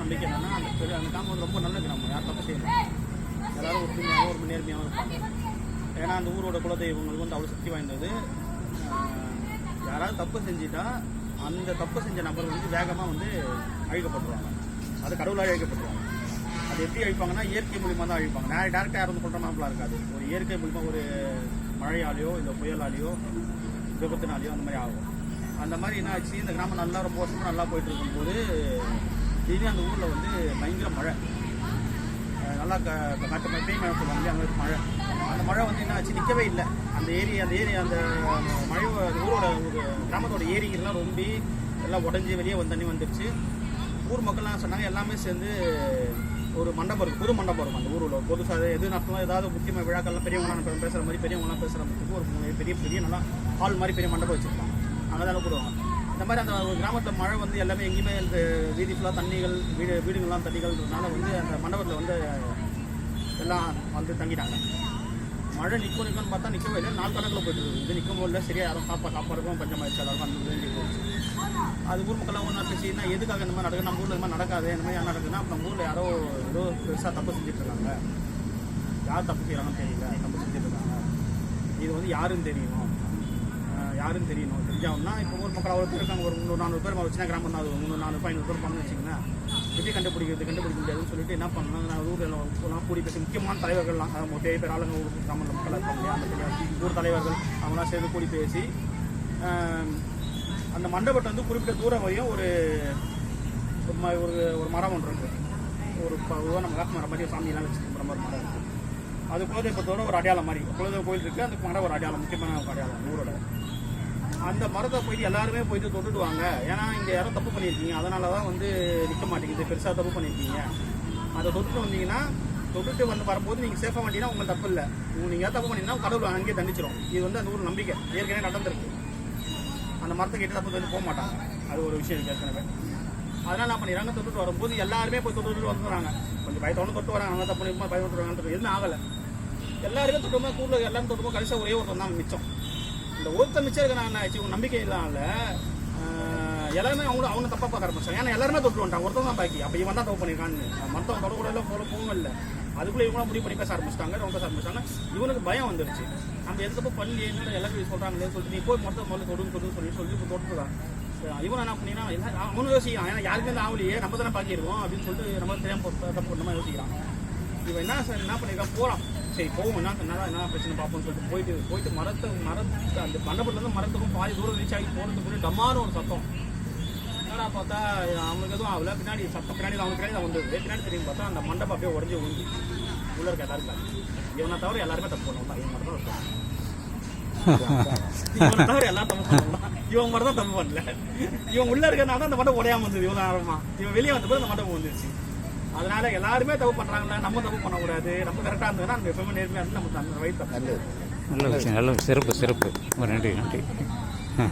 நம்பிக்கை என்னன்னா அந்த கிராமம் வந்து ரொம்ப நல்ல கிராமம், யார் தப்பு செய்யணும், எல்லாரும் ஒற்றுமையாகவும் ஒரு நேர்மையாகவும் இருப்பாங்க. ஏன்னா அந்த ஊரோட குலதெய்வங்களுக்கு வந்து அவ்வளோ சக்தி வாய்ந்தது. யாராவது தப்பு செஞ்சுட்டா அந்த தப்பு செஞ்ச நபர் வந்து வேகமாக வந்து அழிக்கப்பட்டுருவாங்க, அது கடவுளாக அழிக்கப்பட்டுருவாங்க. அது எப்படி அழிப்பாங்கன்னா இயற்கை மூலியமாக தான் அழிப்பாங்க. டேரெக்டாக யாரும் கொள்கிற மாதிரிலாம் இருக்காது. ஒரு இயற்கை மூலியமாக ஒரு மழையாலேயோ இல்லை புயலாலேயோ விபத்துனாலேயோ அந்த மாதிரி ஆகும். அந்த மாதிரி என்ன ஆச்சு, இந்த கிராமம் நல்லா ரொம்ப வருஷமாக நல்லா போயிட்டு இருக்கும்போது திடீர்னு அந்த ஊரில் வந்து பயங்கர மழை, நல்லா காட்டு மழை, பெய் மழை சொல்லுவாங்க, அங்கே மழை. அந்த மழை வந்து என்ன ஆச்சு, நிற்கவே இல்லை. அந்த ஏரி அந்த மழை ஊரோட ஒரு கிராமத்தோட ஏரிகள்லாம் ரொம்ப எல்லாம் உடஞ்சி வெளியே தண்ணி வந்துடுச்சு. ஊர் மக்கள்லாம் சொன்னாங்க, எல்லாமே சேர்ந்து ஒரு மண்டபம் இருக்குது, புது மண்டபம் இருக்கும் அந்த ஊரில். பொதுசாக எது நடத்தலாம், ஏதாவது முக்கியமான விழாக்கள்லாம் பெரியவங்களாம் பேசுகிற மாதிரி பெரியவங்களாம் பேசுகிறதுக்கு ஒரு பெரிய நல்லா ஹால் மாதிரி பெரிய மண்டபம் வச்சுருப்பாங்க, அங்கே தான் போடுவாங்க. இந்த மாதிரி அந்த கிராமத்தில் மழை வந்து எல்லாமே எங்கேயுமே இந்த வீதி ஃபுல்லாக தண்ணிகள் வீடுகள்லாம் தண்ணிகள்ன்றதுனால வந்து அந்த மண்டபத்தில் வந்து எல்லாம் வந்து தங்கிட்டாங்க. மழை நிற்கும்னு பார்த்தா நிற்கவே இல்லை, 4 கணக்கில் போயிட்டு இருக்குது. இது நிற்கும் போது சரியாக யாரும் சாப்பாடுக்கும் பஞ்சமாயிடுச்சு, எல்லாருக்கும் அந்த வேண்டி போச்சு. அது ஊர் மக்கள்லாம் ஒன்றா பேசினா எதுக்காக இந்த மாதிரி நடக்குது, நம்ம ஊரில் இந்த மாதிரி நடக்காது, இந்த மாதிரி நடக்குதுன்னா நம்ம ஊரில் யாரோ ஏதோ பெருசாக தப்பு செஞ்சுட்ருக்காங்க, யார் தப்பு செய்கிறாங்கன்னு தெரியல, தப்பு செஞ்சுட்ருக்காங்க, இது வந்து யாருன்னு தெரியணும் தெரிஞ்சாங்கன்னா இப்போ ஊர் மக்கள் அவ்வளோ பேர் இருக்காங்க, ஒரு 300-400 பேர் சின்ன கிராமம் தான், அது 300-400-500 பேர் பண்ணணும்னு வச்சிங்கன்னா எப்படி கண்டுபிடிக்க முடியாதுன்னு சொல்லிட்டு என்ன பண்ணணும், நான் ஊரில் கூடி பேசி முக்கியமான தலைவர்கள்லாம் பெரிய பேர் ஆளுங்க ஊர் கிராம மக்கள் இருப்பாங்க, அந்த ஊர் தலைவர்கள் அவங்களாம் சேர்ந்து கூடி பேசி அந்த மண்டபத்தை வந்து குறிப்பிட்ட தூரம் வரையும் ஒரு மரம் ஒன்று இருக்குது, ஒரு நம்ம காசு மரம் மாதிரி சாமியெல்லாம் வச்சுருக்கிற மாதிரி மரம் இருக்குது. அது குலதெய்வத்தோட ஒரு அடையாளம் மாதிரி, குலதெய்வ கோயில் இருக்குது, அந்த மரம் ஒரு அடையாளம், முக்கியமான ஒரு அடையாளம் ஊரோட. அந்த மரத்தை போயிட்டு எல்லாருமே போயிட்டு தொட்டுடுவாங்க. ஏன்னா இங்கே யாரும் தப்பு பண்ணியிருக்கீங்க, அதனால தான் வந்து நிற்க மாட்டேங்குது, பெருசாக தப்பு பண்ணியிருக்கீங்க, அதை தொட்டுட்டு வந்தீங்கன்னா தொட்டுட்டு வரும்போது நீங்கள் சேஃபாக வந்தீங்கன்னா உங்களுக்கு தப்பு இல்லை, நீங்கள் ஏதாவது தப்பு பண்ணிங்கன்னா கடவுள் அங்கேயே தண்டிச்சிடும். இது வந்து அந்த ஊர் நம்பிக்கை, ஏற்கனவே நடந்திருக்கு. அந்த மரத்தை கேட்டு தப்பு வந்து போக மாட்டாங்க, அது ஒரு விஷயம் இருக்குது ஏற்கனவே. அதனால் என்ன பண்ணிடுறாங்க, தொட்டுட்டு வரும்போது எல்லாருமே போய் தொட்டுட்டு வந்துடுறாங்க. கொஞ்சம் பயத்தோடு தொட்டு வராங்க, அவங்க தப்பு பண்ணிருப்போம் பயப்பட்டு வராங்கன்றது எதுவும் ஆகலை. எல்லாருமே தொட்டுமா கூட்டில் எல்லாரும் தொட்டுமோ கடைசியாக ஒரே ஒருத்தன் தான் மிச்சம். இந்த ஒருத்தர் மிச்சம் இருக்க நான் ஆச்சு உங்கள் நம்பிக்கை இல்லாமல் எல்லாருமே அவங்க தப்பாக பார்க்க ஆரம்பிச்சாங்க. ஏன்னா எல்லாருமே தொட்டு வந்துட்டாங்க, ஒருத்தர் தான் பாக்கி. அப்போ இவன் தான் தப்பு பண்ணியிருக்கான்னு மற்றவங்க தொடக்கூட போகவும் இல்லை. அதுக்குள்ளே இவங்களாம் முடிவு பண்ணி பேச ஆரம்பிச்சிட்டாங்க, ரொம்ப பேச ஆரம்பிச்சாங்க. இவனுக்கு பயம் வந்துருச்சு, நம்ம எந்த தப்பு பண்ணி என்ன எல்லாரும் சொல்கிறாங்களே சொல்லிட்டு நீ போய் முதல்ல தொடுன்னு சொல்லி தொட்டுதான். இவன் என்ன பண்ணினா அவனும் யோசிக்கிறான், ஏன்னா யாருமே ஆகலையே, நம்ம தானே பாக்கிடுவோம் அப்படின்னு சொல்லிட்டு நம்ம தெரியாமல் தப்பு பண்ண யோசிக்கிறான். இவன் என்ன பண்ணியிருக்கான், போகலாம் சரி போவோம், என்ன பிரச்சனை பார்ப்போம்னு சொல்லிட்டு போயிட்டு மரத்தை அந்த மண்டபத்துலேருந்து மரத்துக்கும் பாதி தூரம் ரீச் ஆகி போகிறதுக்கு டமாரும் ஒரு சத்தம். என்னடா பார்த்தா அவனுக்கு எதுவும் ஆகல, பின்னாடி சத்தம் பின்னாடி அவனுக்கு பின்னாடி தான் வந்தது. பின்னாடி தெரியும் பார்த்தா அந்த மண்டபம் அப்படியே உடஞ்சி விழுந்து உள்ள இருக்க எல்லாரும் இவனை தவிர எல்லாருமே தப்பு பண்ணுவாங்க. இவன் மட்டும் தான் இருக்கும், இவனை தவிர எல்லாரும் தப்பு பண்ணுவாங்க, இவன் மட்டும் தான் தப்பு பண்ணல. இவன் உள்ள இருக்கிறனால தான் அந்த மண்டபம் உடையாம வந்தது. இவ்வளோ நேரமா இவன் வெளியே வந்த போது அந்த மண்டபம் வந்துருச்சு. அதனால எல்லாருமே தப்பு பண்றாங்களா, நம்ம தப்பு பண்ணக்கூடாது, நம்ம கரெக்டாக இருந்ததுன்னா நம்ம எப்பவுமே நேர்மையாக இருந்து நம்ம அந்த வழி தப்பு. நல்ல விஷயம், நல்ல சிறப்பு. நன்றி.